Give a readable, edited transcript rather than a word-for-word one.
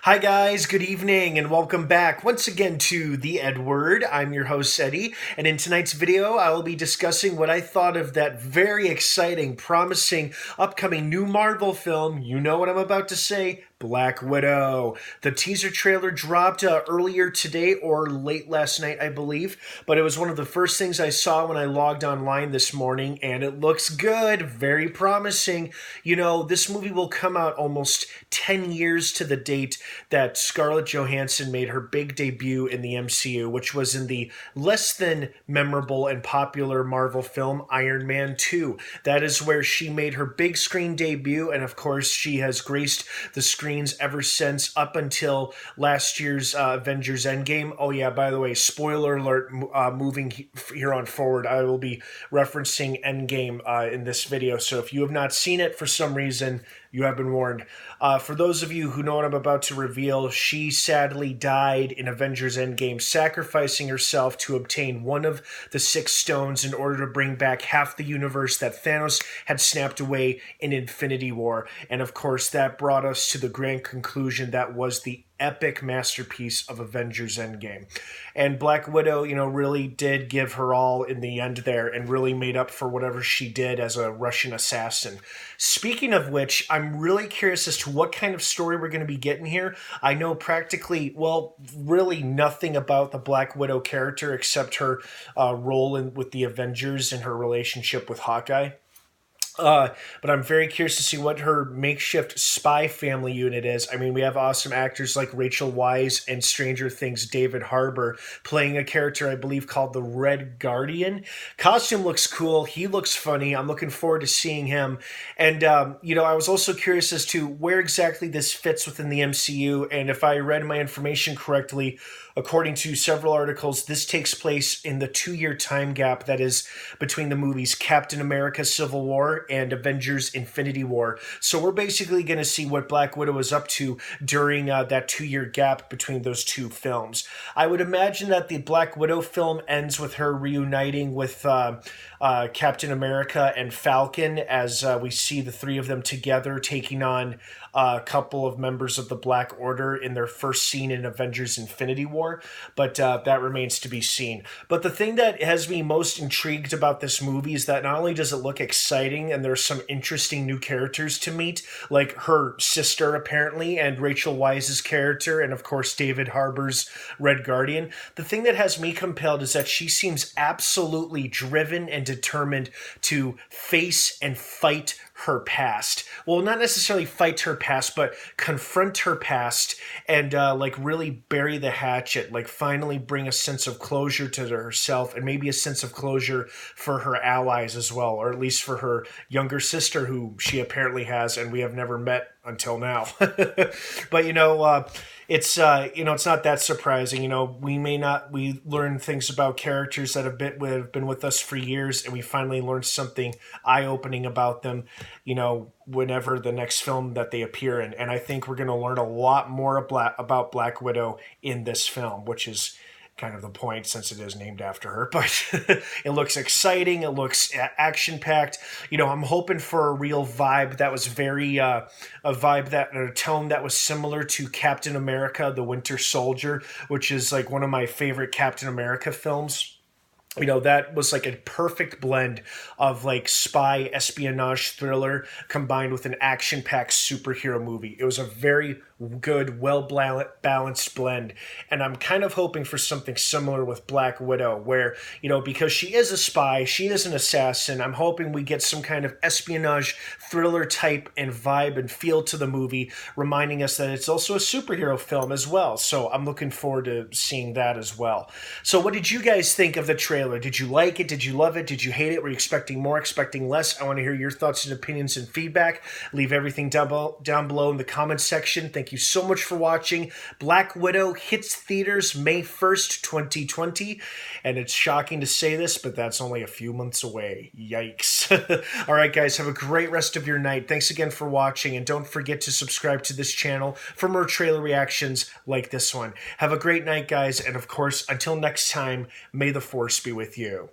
Hi guys, good evening and welcome back once again to the EdWord. I'm your host Eddie, and in tonight's video I will be discussing what I thought of that very exciting, promising, upcoming new Marvel film. You know what I'm about to say, Black Widow. The teaser trailer dropped earlier today or late last night, I believe, but it was one of the first things I saw when I logged online this morning, and it looks good, very promising. You know, this movie will come out almost 10 years to the date that Scarlett Johansson made her big debut in the MCU, which was in the less than memorable and popular Marvel film Iron Man 2. That is where she made her big screen debut, and of course she has graced the screens ever since, up until last year's Avengers Endgame. Oh yeah, by the way, spoiler alert, moving here on forward, I will be referencing Endgame in this video, so if you have not seen it for some reason, you have been warned. For those of you who know what I'm about to reveal, she sadly died in Avengers Endgame, sacrificing herself to obtain one of the 6 stones in order to bring back half the universe that Thanos had snapped away in Infinity War. And of course, that brought us to the grand conclusion that was the epic masterpiece of Avengers Endgame. And Black Widow, really did give her all in the end there and really made up for whatever she did as a Russian assassin. Speaking of which, I'm really curious as to what kind of story we're going to be getting here. I know practically, really nothing about the Black Widow character except her role with the Avengers and her relationship with Hawkeye. But I'm very curious to see what her makeshift spy family unit is. I mean, we have awesome actors like Rachel Weisz and Stranger Things' David Harbour playing a character I believe called the Red Guardian. Costume looks cool. He looks funny. I'm looking forward to seeing him. And, I was also curious as to where exactly this fits within the MCU. And if I read my information correctly, according to several articles, this takes place in the 2-year time gap that is between the movies Captain America Civil War and Avengers Infinity War. So we're basically going to see what Black Widow is up to during that 2-year gap between those two films. I would imagine that the Black Widow film ends with her reuniting with Captain America and Falcon as we see the three of them together taking on a couple of members of the Black Order in their first scene in Avengers Infinity War, but that remains to be seen. But the thing that has me most intrigued about this movie is that not only does it look exciting and there's some interesting new characters to meet, like her sister apparently, and Rachel Weisz's character, and of course David Harbour's Red Guardian, the thing that has me compelled is that she seems absolutely driven and determined to face and fight her past. Well, not necessarily fight her past, but confront her past and really bury the hatchet, like finally bring a sense of closure to herself and maybe a sense of closure for her allies as well, or at least for her younger sister who she apparently has and we have never met until now. But it's not that surprising. We learn things about characters that have been with us for years, and we finally learn something eye-opening about them, whenever the next film that they appear in. And I think we're going to learn a lot more about Black Widow in this film, which is kind of the point since it is named after her. But it looks exciting. It looks action-packed. I'm hoping for a real vibe that was very a tone that was similar to Captain America: The Winter Soldier, which is like one of my favorite Captain America films. That was like a perfect blend of like spy espionage thriller combined with an action-packed superhero movie. It was a very good, well-balanced blend. And I'm kind of hoping for something similar with Black Widow, where, because she is a spy, she is an assassin, I'm hoping we get some kind of espionage thriller type and vibe and feel to the movie, reminding us that it's also a superhero film as well. So I'm looking forward to seeing that as well. So what did you guys think of the trailer? Did you like it? Did you love it? Did you hate it? Were you expecting more, expecting less? I want to hear your thoughts and opinions and feedback. Leave everything down below in the comments section. Thank you so much for watching. Black Widow hits theaters May 1st, 2020. And it's shocking to say this, but that's only a few months away. Yikes. All right, guys, have a great rest of your night. Thanks again for watching. And don't forget to subscribe to this channel for more trailer reactions like this one. Have a great night, guys. And of course, until next time, may the Force be with you.